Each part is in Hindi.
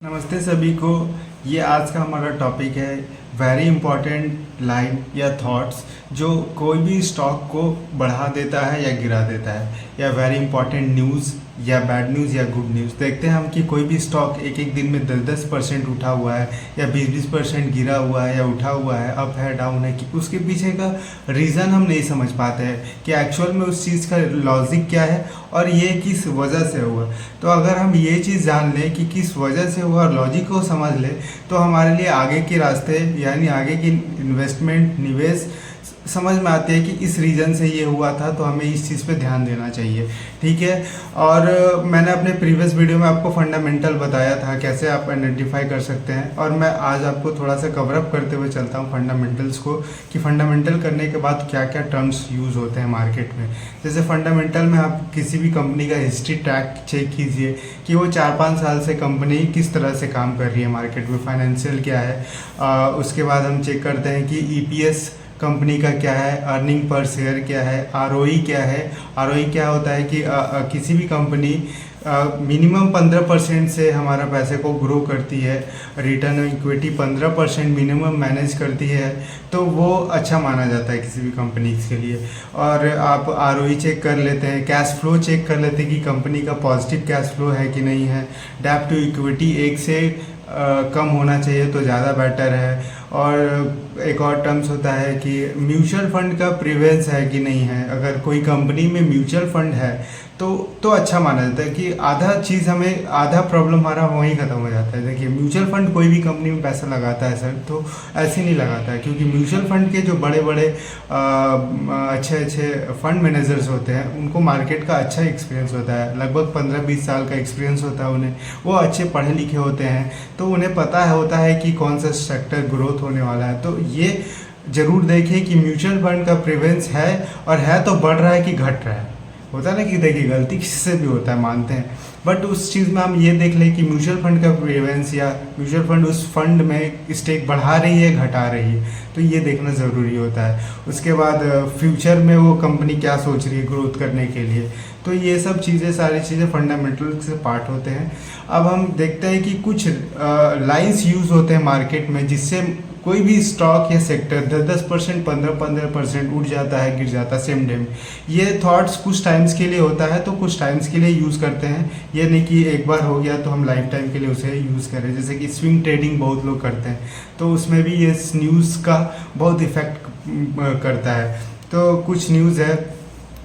नमस्ते सभी को। ये आज का हमारा टॉपिक है वेरी इंपॉर्टेंट लाइन या थॉट्स जो कोई भी स्टॉक को बढ़ा देता है या गिरा देता है, या वेरी इंपॉर्टेंट न्यूज़ या बैड न्यूज़ या गुड न्यूज़। देखते हैं हम कि कोई भी स्टॉक एक एक दिन में 10-10% उठा हुआ है या 20-20% गिरा हुआ है या उठा हुआ है, अप है डाउन है, कि उसके पीछे का रीज़न हम नहीं समझ पाते हैं कि एक्चुअल में उस चीज़ का लॉजिक क्या है और ये किस वजह से हुआ। तो अगर हम ये चीज़ जान लें कि किस वजह से हुआ और लॉजिक को समझ लें तो हमारे लिए आगे के रास्ते यानी आगे की इन्वेस्टमेंट निवेश समझ में आती है कि इस रीज़न से ये हुआ था, तो हमें इस चीज़ पे ध्यान देना चाहिए। ठीक है। और मैंने अपने प्रीवियस वीडियो में आपको फंडामेंटल बताया था कैसे आप आइडेंटिफाई कर सकते हैं, और मैं आज आपको थोड़ा सा कवर अप करते हुए चलता हूँ फंडामेंटल्स को कि फंडामेंटल करने के बाद क्या क्या टर्म्स यूज़ होते हैं मार्केट में। जैसे फंडामेंटल में आप किसी भी कंपनी का हिस्ट्री ट्रैक चेक कीजिए कि वो 4-5 साल से कंपनी किस तरह से काम कर रही है मार्केट में, फाइनेंशियल क्या है। उसके बाद हम चेक करते हैं कि ईपीएस कंपनी का क्या है, अर्निंग पर शेयर क्या है, आरओई क्या है। आरओई क्या होता है कि किसी भी कंपनी मिनिमम 15% से हमारा पैसे को ग्रो करती है, रिटर्न इक्विटी 15% मिनिमम मैनेज करती है, तो वो अच्छा माना जाता है किसी भी कंपनी के लिए। और आप आरओई चेक कर लेते हैं, कैश फ्लो चेक कर लेते हैं कि कंपनी का पॉजिटिव कैश फ्लो है कि नहीं है। डेब्ट टू इक्विटी 1 से कम होना चाहिए तो ज़्यादा बेटर है। और एक और टर्म्स होता है कि म्यूचुअल फंड का प्रीवेंस है कि नहीं है। अगर कोई कंपनी में म्यूचुअल फंड है तो अच्छा माना जाता है कि आधा चीज़ हमें आधा प्रॉब्लम हमारा वहीं ख़त्म हो जाता है। देखिए, म्यूचुअल फंड कोई भी कंपनी में पैसा लगाता है सर, तो ऐसे नहीं लगाता है, क्योंकि म्यूचुअल फंड के जो बड़े बड़े अच्छे फंड मैनेजर्स होते हैं उनको मार्केट का अच्छा एक्सपीरियंस होता है, लगभग 15-20 साल का एक्सपीरियंस होता है उन्हें। वो अच्छे पढ़े लिखे होते हैं, तो उन्हें पता होता है कि कौन सा सेक्टर ग्रोथ होने वाला है। तो ये ज़रूर देखें कि म्यूचुअल फंड का प्रेफरेंस है, और है तो बढ़ रहा है कि घट रहा है। होता है ना कि देखिए गलती किसी से भी होता है, मानते हैं, बट उस चीज़ में हम ये देख लें कि म्यूचुअल फंड का प्रेफरेंस या म्यूचुअल फंड उस फंड में स्टेक बढ़ा रही है घटा रही है, तो ये देखना ज़रूरी होता है। उसके बाद फ्यूचर में वो कंपनी क्या सोच रही है ग्रोथ करने के लिए, तो ये सब चीज़ें सारी चीज़ें फंडामेंटल से पार्ट होते हैं। अब हम देखते हैं कि कुछ लाइंस यूज़ होते हैं मार्केट में जिससे कोई भी स्टॉक या सेक्टर 10-10%, 15-15% उठ जाता है, गिर जाता है सेम डे में। ये थॉट्स कुछ टाइम्स के लिए होता है, तो कुछ टाइम्स के लिए यूज़ करते हैं। ये नहीं कि एक बार हो गया तो हम लाइफ टाइम के लिए उसे यूज़ करें। जैसे कि स्विंग ट्रेडिंग बहुत लोग करते हैं, तो उसमें भी ये न्यूज़ का बहुत इफ़ेक्ट करता है। तो कुछ न्यूज़ है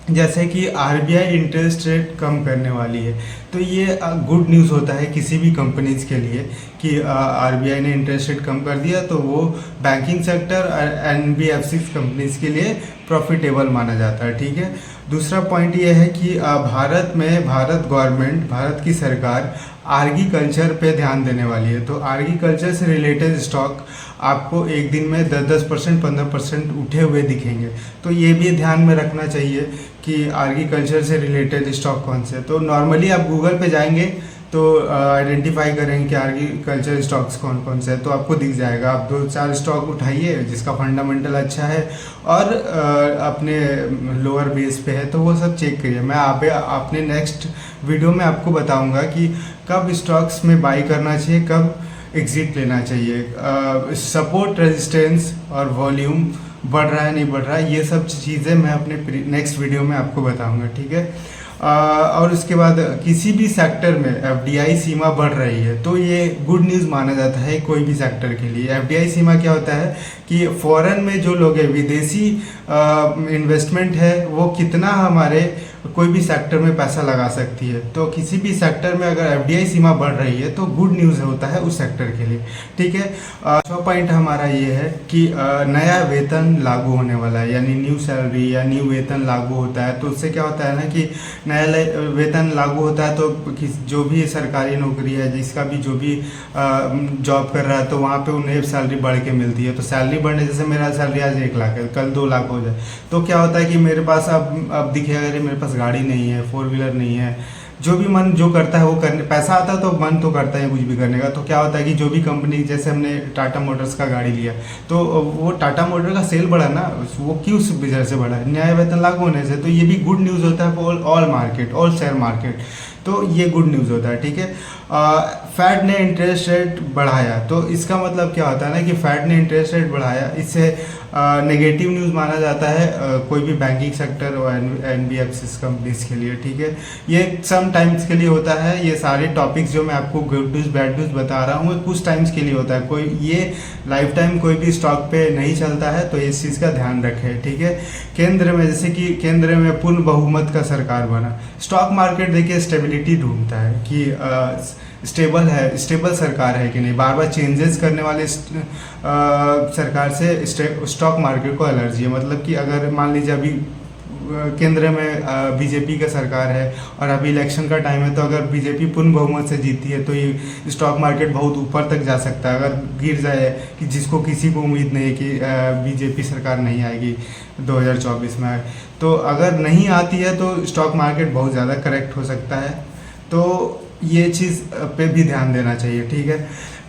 जैसे कि आरबीआई इंटरेस्ट रेट कम करने वाली है, तो ये गुड न्यूज़ होता है किसी भी कंपनीज के लिए कि आरबीआई ने इंटरेस्ट रेट कम कर दिया, तो वो बैंकिंग सेक्टर एनबीएफसी कंपनीज के लिए प्रॉफिटेबल माना जाता है। ठीक है। दूसरा पॉइंट ये है कि भारत गवर्नमेंट, भारत की सरकार आर्गीकल्चर पे ध्यान देने वाली है। तो आर्गीकल्चर से रिलेटेड स्टॉक आपको एक दिन में 10-10%, 15% उठे हुए दिखेंगे, तो ये भी ध्यान में रखना चाहिए कि आर्गीकल्चर से रिलेटेड स्टॉक कौन से। तो नॉर्मली आप गूगल पे जाएंगे तो आइडेंटिफाई करेंगे कि आर्गीकल्चर स्टॉक्स कौन कौन से है, तो आपको दिख जाएगा। आप 2-4 स्टॉक उठाइए जिसका फंडामेंटल अच्छा है और अपने लोअर बेस पे है, तो वो सब चेक करिए। मैं अपने नेक्स्ट वीडियो में आपको बताऊंगा कि कब स्टॉक्स में बाई करना चाहिए, कब एग्जिट लेना चाहिए, सपोर्ट, रेजिस्टेंस और वॉल्यूम बढ़ रहा है नहीं बढ़ रहा है, ये सब चीज़ें मैं अपने नेक्स्ट वीडियो में आपको बताऊंगा। ठीक है। और उसके बाद किसी भी सेक्टर में एफडीआई सीमा बढ़ रही है, तो ये गुड न्यूज़ माना जाता है कोई भी सेक्टर के लिए। एफडीआई सीमा क्या होता है कि फॉरेन में जो लोग हैं, विदेशी इन्वेस्टमेंट है, वो कितना हमारे कोई भी सेक्टर में पैसा लगा सकती है। तो किसी भी सेक्टर में अगर एफडीआई सीमा बढ़ रही है तो गुड न्यूज़ होता है उस सेक्टर के लिए। ठीक है। चौथा पॉइंट हमारा ये है कि नया वेतन लागू होने वाला है, यानी न्यू सैलरी या न्यू वेतन लागू होता है। तो उससे क्या होता है ना कि नया वेतन लागू होता है, तो जो भी सरकारी नौकरी है, जिसका भी जो भी जॉब कर रहा है, तो वहाँ पे उन्हें सैलरी बढ़ के मिलती है। तो सैलरी बढ़ने, जैसे मेरा सैलरी आज 1 लाख है, कल 2 लाख हो जाए, तो क्या होता है कि मेरे पास अब दिखेगा अरे मेरे पास गाड़ी नहीं है, 4 व्हीलर नहीं है, जो भी मन जो करता है वो करने, पैसा आता है तो मन तो करता है कुछ भी करने का। तो क्या होता है कि जो भी कंपनी, जैसे हमने टाटा मोटर्स का गाड़ी लिया, तो वो टाटा मोटर का सेल बढ़ा ना, वो क्यों उस वजह से बढ़ा, न्याय वेतन लागू होने से। तो ये भी गुड न्यूज़ होता है all market, all share market. तो ये गुड न्यूज़ होता है। ठीक है। फेड ने इंटरेस्ट रेट बढ़ाया, तो इसका मतलब क्या होता है ना कि फेड ने इंटरेस्ट रेट बढ़ाया, इससे नेगेटिव न्यूज़ माना जाता है कोई भी बैंकिंग सेक्टर और एनबीएफसी कंपनीज के लिए, ठीक है। ये सम टाइम्स के लिए होता है, ये सारे टॉपिक्स जो मैं आपको गुड न्यूज़ बैड न्यूज़ बता रहा हूँ कुछ टाइम्स के लिए होता है, कोई ये लाइफ टाइम कोई भी स्टॉक पे नहीं चलता है, तो इस चीज़ का ध्यान रखें, ठीक है। केंद्र में, जैसे कि केंद्र में पूर्ण बहुमत का सरकार बना, स्टॉक मार्केट देखिए स्टेबिलिटी ढूंढता है कि स्टेबल है, स्टेबल सरकार है कि नहीं, बार बार चेंजेस करने वाले सरकार से स्टॉक मार्केट को एलर्जी है। मतलब कि अगर मान लीजिए अभी केंद्र में बीजेपी का सरकार है और अभी इलेक्शन का टाइम है, तो अगर बीजेपी पूर्ण बहुमत से जीती है तो ये स्टॉक मार्केट बहुत ऊपर तक जा सकता है। अगर गिर जाए, कि जिसको किसी को उम्मीद नहीं है कि बीजेपी सरकार नहीं आएगी 2024 में, तो अगर नहीं आती है तो स्टॉक मार्केट बहुत ज़्यादा करेक्ट हो सकता है, तो ये चीज़ पे भी ध्यान देना चाहिए, ठीक है।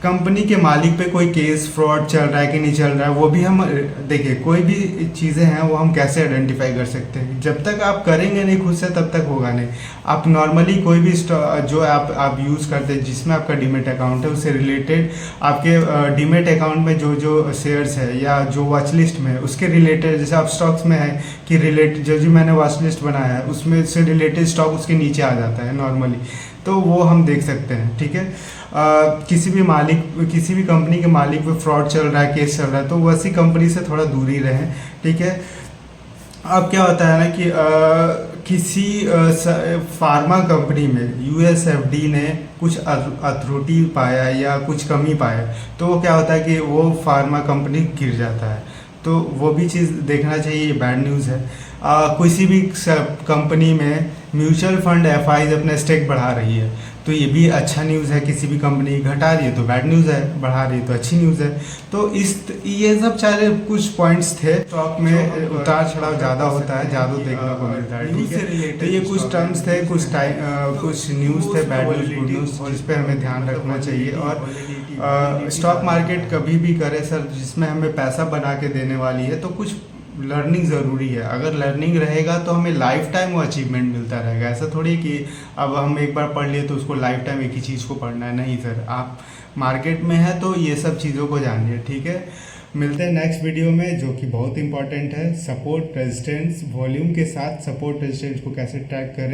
कंपनी के मालिक पे कोई केस फ्रॉड चल रहा है कि नहीं चल रहा है, वो भी हम देखिए, कोई भी चीज़ें हैं वो हम कैसे आइडेंटिफाई कर सकते हैं, जब तक आप करेंगे नहीं खुद से तब तक होगा नहीं। आप नॉर्मली कोई भी जो आप यूज़ करते हैं जिसमें आपका डीमेट अकाउंट है, उससे रिलेटेड आपके डीमेट अकाउंट में जो जो शेयर्स है या जो वॉच लिस्ट में है उसके रिलेटेड, जैसे आप स्टॉक्स में है कि रिलेटेड जो मैंने वॉच लिस्ट बनाया है उसमें से रिलेटेड स्टॉक उसके नीचे आ जाता है नॉर्मली, तो वो हम देख सकते हैं, ठीक है। किसी भी कंपनी के मालिक पे फ्रॉड चल रहा है, केस चल रहा है, तो वैसी कंपनी से थोड़ा दूरी रहें, ठीक है। अब क्या होता है ना कि किसी फार्मा कंपनी में यूएसएफडी ने कुछ अथॉरिटी पाया या कुछ कमी पाया, तो वो क्या होता है कि वो फार्मा कंपनी गिर जाता है, तो वो भी चीज़ देखना चाहिए, ये बैड न्यूज़ है। किसी भी कंपनी में म्यूचुअल फंड एफआईज अपने स्टेक बढ़ा रही है, तो ये भी अच्छा न्यूज़ है। किसी भी कंपनी घटा रही है तो बैड न्यूज़ है, बढ़ा रही है तो अच्छी न्यूज़ है। तो ये सब सारे कुछ पॉइंट्स थे। स्टॉक में उतार चढ़ाव ज़्यादा होता है, ज़्यादा देखने को मिलता है, ठीक है। तो ये कुछ टर्म्स थे, कुछ न्यूज़ थे, बैड न्यूज़ गुड न्यूज़, जिस पर हमें ध्यान रखना चाहिए। और स्टॉक मार्केट कभी भी करे सर जिसमें हमें पैसा बना के देने वाली है, तो कुछ लर्निंग ज़रूरी है। अगर लर्निंग रहेगा तो हमें लाइफ टाइम वो अचीवमेंट मिलता रहेगा। ऐसा थोड़ी कि अब हम एक बार पढ़ लिए तो उसको लाइफ टाइम एक ही चीज़ को पढ़ना है, नहीं सर। आप मार्केट में है तो ये सब चीज़ों को जानिए, ठीक है। मिलते हैं नेक्स्ट वीडियो में, जो कि बहुत इंपॉर्टेंट है, सपोर्ट रेजिस्टेंस वॉल्यूम के साथ सपोर्ट रेजिस्टेंस को कैसे ट्रैक करें।